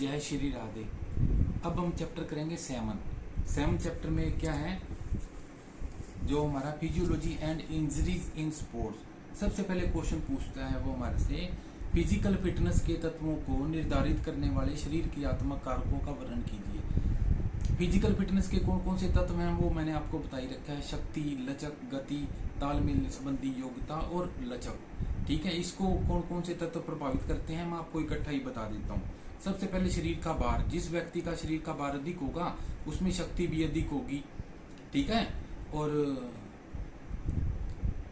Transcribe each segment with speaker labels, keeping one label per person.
Speaker 1: जय श्री राधे। अब हम चैप्टर करेंगे 7 चैप्टर में क्या है, जो हमारा physiology and injuries in sports. सबसे पहले क्वेश्चन पूछता है वो हमारे से, फिजिकल फिटनेस के तत्वों को निर्धारित करने वाले शरीर क्रियात्मक कारकों का वर्णन कीजिए। फिजिकल फिटनेस के कौन कौन से तत्व हैं वो मैंने आपको बता ही रखा है, शक्ति, लचक, गति, तालमेल संबंधी योग्यता और लचक। ठीक है, इसको कौन कौन से तत्व प्रभावित करते हैं मैं आपको इकट्ठा ही बता देता हूँ। सबसे पहले शरीर का भार, जिस व्यक्ति का शरीर का भार अधिक होगा उसमें शक्ति भी अधिक होगी। ठीक है, और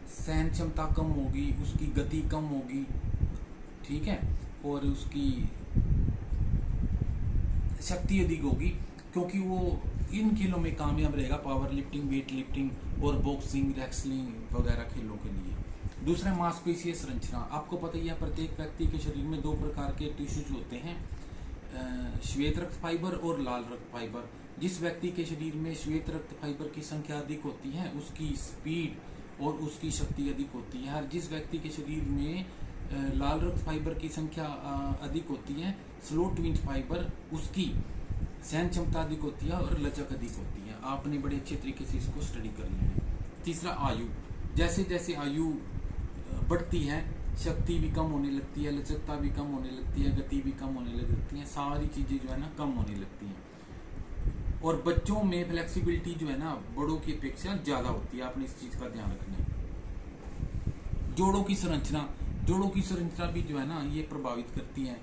Speaker 1: सहन क्षमता कम होगी, उसकी गति कम होगी। ठीक है, और उसकी शक्ति अधिक होगी क्योंकि वो इन खेलों में कामयाब रहेगा, पावर लिफ्टिंग, वेट लिफ्टिंग और बॉक्सिंग, रेसलिंग वगैरह खेलों के लिए। दूसरा, मांसपेशीय संरचना। आपको पता ही है प्रत्येक व्यक्ति के शरीर में 2 प्रकार के टिश्यूज होते हैं, श्वेत रक्त फाइबर और लाल रक्त फाइबर। जिस व्यक्ति के शरीर में श्वेत रक्त फाइबर की संख्या अधिक होती है उसकी स्पीड और उसकी शक्ति अधिक होती है। हर जिस व्यक्ति के शरीर में लाल रक्त फाइबर की संख्या अधिक होती है, स्लो ट्विन फाइबर, उसकी सहन क्षमता अधिक होती है और लचक अधिक होती है। आपने बड़े अच्छे तरीके से इसको स्टडी कर लिया है। तीसरा, आयु। जैसे जैसे आयु बढ़ती है शक्ति भी कम होने लगती है, लचकता भी कम होने लगती है, गति भी कम होने लगती है, सारी चीजें जो है ना कम होने लगती हैं। और बच्चों में फ्लेक्सिबिलिटी जो है ना बड़ों की अपेक्षा ज्यादा होती है, आपने इस चीज का ध्यान रखना है। जोड़ों की संरचना, जोड़ों की संरचना भी जो है ना ये प्रभावित करती है।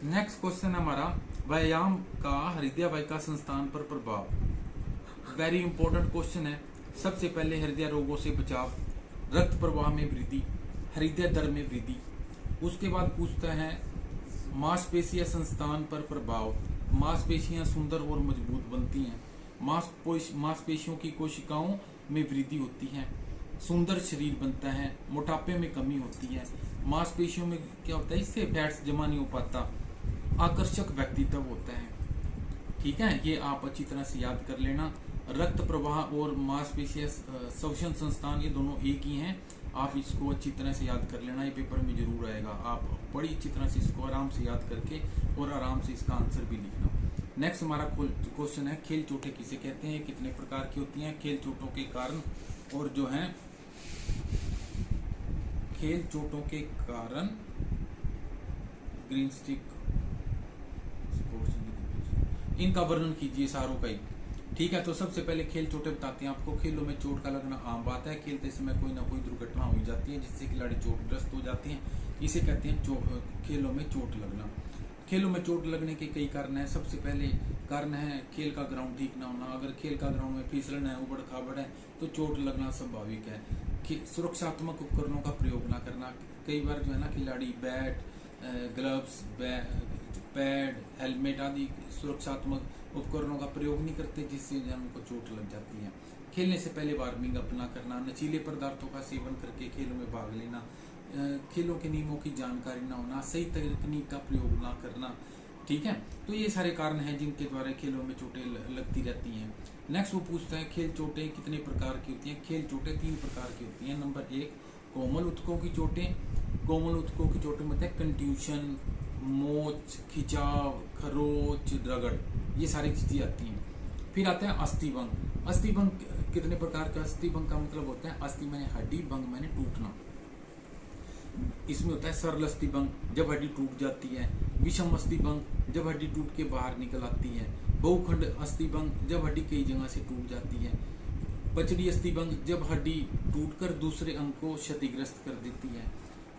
Speaker 1: नेक्स्ट क्वेश्चन हमारा, व्यायाम का हृदय वाहिका संस्थान पर प्रभाव। वेरी इंपॉर्टेंट क्वेश्चन है। सबसे पहले हृदय रोगों से बचाव, रक्त प्रवाह में वृद्धि, हृदय दर में वृद्धि। उसके बाद पूछता है मांसपेशीय संस्थान पर प्रभाव। मांसपेशियां सुंदर और मजबूत बनती हैं, मांसपेशियों की कोशिकाओं में वृद्धि होती है, सुंदर शरीर बनता है, मोटापे में कमी होती है। मांसपेशियों में क्या होता है, इससे फैट्स जमा नहीं हो पाता, आकर्षक व्यक्तित्व होता है। ठीक है, ये आप अच्छी तरह से याद कर लेना। रक्त प्रवाह और मांसपेशीय श्वसन संस्थान ये दोनों एक ही हैं, आप इसको अच्छी तरह से याद कर लेना, ये पेपर में जरूर आएगा। आप बड़ी अच्छी तरह से इसको आराम से याद करके और आराम से इसका आंसर भी लिखना। नेक्स्ट हमारा क्वेश्चन है, खेल चोटें किसे कहते हैं, कितने प्रकार की होती हैं। खेल चोटों के कारण और जो है खेल चोटों के कारण ग्रीन स्टिक, इनका वर्णन कीजिए सारों का ही। ठीक है, तो सबसे पहले खेल चोटें बताते हैं आपको। खेलों में चोट का लगना आम बात है, खेलते समय कोई ना कोई दुर्घटना हो जाती है जिससे खिलाड़ी चोटग्रस्त हो जाते हैं, इसे कहते हैं खेलों में चोट लगना। खेलों में चोट लगने के कई कारण हैं। सबसे पहले कारण है खेल का ग्राउंड ठीक ना होना। अगर खेल का ग्राउंड में फिसलन है, उबड़ खाबड़ है तो चोट लगना स्वाभाविक है। सुरक्षात्मक उपकरणों का प्रयोग ना करना। कई बार जो है ना खिलाड़ी बैट, ग्लव्स, पैड, हेलमेट आदि सुरक्षात्मक उपकरणों का प्रयोग नहीं करते, जिससे उनको चोट लग जाती है। खेलने से पहले वार्मिंग अप ना करना, नशीले पदार्थों का सेवन करके खेलों में भाग लेना, खेलों के नियमों की जानकारी ना होना, सही तकनीक का प्रयोग ना करना। ठीक है, तो ये सारे कारण हैं जिनके द्वारा खेलों में चोटें लगती रहती हैं। नेक्स्ट वो पूछता है खेल चोटें कितने प्रकार की होती हैं। खेल चोटें 3 प्रकार की होती हैं। नंबर 1, कोमल ऊतकों की चोटें। कोमल ऊतकों की चोटें मतलब कंट्यूशन, मोच, खिंचाव, खरोच, रगड़, ये सारी चीजें आती हैं। फिर आता है अस्थिभंग। अस्थिभंग कितने प्रकार का, अस्थिभंग का मतलब होता है अस्थि मैंने हड्डी, भंग मैंने टूटना। इसमें होता है सरल अस्थिभंग, जब हड्डी टूट जाती है। विषम अस्थिभंग, जब हड्डी टूट के बाहर निकल आती है। बहुखंड अस्थिभंग, जब हड्डी कई जगह से टूट जाती है। पचड़ी अस्थिभंग, जब हड्डी टूटकर दूसरे अंग को क्षतिग्रस्त कर देती है।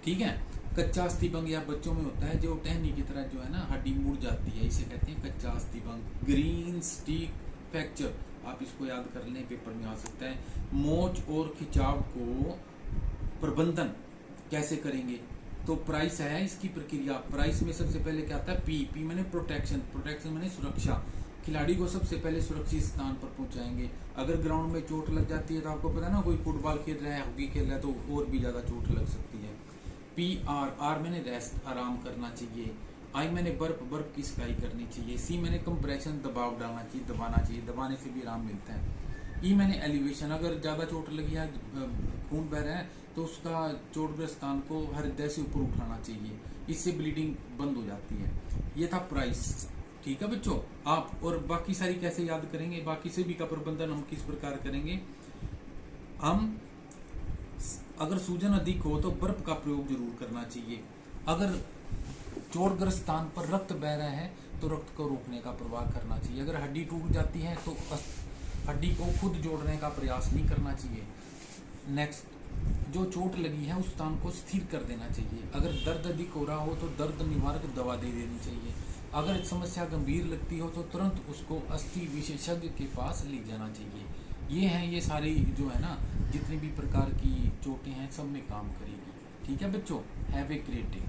Speaker 1: ठीक है, कच्चा अस्थिभंग या बच्चों में होता है जो टहनी की तरह जो है ना हड्डी मुड़ जाती है, इसे कहते हैं कच्चा अस्थिभंग। ग्रीन स्टिक फ्रैक्चर, आप इसको याद कर लें, पेपर में आ सकता है। मोच और खिंचाव को प्रबंधन कैसे करेंगे, तो प्राइस है इसकी प्रक्रिया। प्राइस में सबसे पहले क्या आता है, पी मैंने प्रोटेक्शन, प्रोटेक्शन मैंने सुरक्षा। खिलाड़ी को सबसे पहले सुरक्षित स्थान पर पहुंचाएंगे। अगर ग्राउंड में चोट लग जाती है तो आपको पता है ना, कोई फुटबॉल खेल रहा है, हॉकी खेल रहा है, तो और भी ज्यादा चोट लग सकती है। आर मैंने रेस्ट, आराम करना चाहिए। आई मैंने बर्फ की सिकाई करनी चाहिए। सी मैंने कंप्रेशन, दबाव डालना चाहिए, दबाना चाहिए, दबाने से भी आराम मिलता है। ई मैंने एलिवेशन, अगर ज्यादा चोट लगी है, खून बह रहा है तो उसका चोटग्रस्त स्थान को हृदय से ऊपर उठाना चाहिए, इससे ब्लीडिंग बंद हो जाती है। ये था प्राइस। ठीक है बच्चों, आप और बाकी सारी कैसे याद करेंगे, बाकी सभी का प्रबंधन हम किस प्रकार करेंगे। हम अगर सूजन अधिक हो तो बर्फ का प्रयोग जरूर करना चाहिए। अगर चोटग्रस्त स्थान पर रक्त बह रहा है तो रक्त को रोकने का प्रवाह करना चाहिए। अगर हड्डी टूट जाती है तो हड्डी को खुद जोड़ने का प्रयास नहीं करना चाहिए। नेक्स्ट, जो चोट लगी है उस स्थान को स्थिर कर देना चाहिए। अगर दर्द अधिक हो रहा हो तो दर्द निवारक दवा दे देनी चाहिए। अगर समस्या गंभीर लगती हो तो तुरंत उसको अस्थि विशेषज्ञ के पास ले जाना चाहिए। ये हैं, ये सारी जो है ना जितनी भी प्रकार की चोटें हैं सब में काम करेगी। ठीक है बच्चों, हैव ए ग्रेट डे।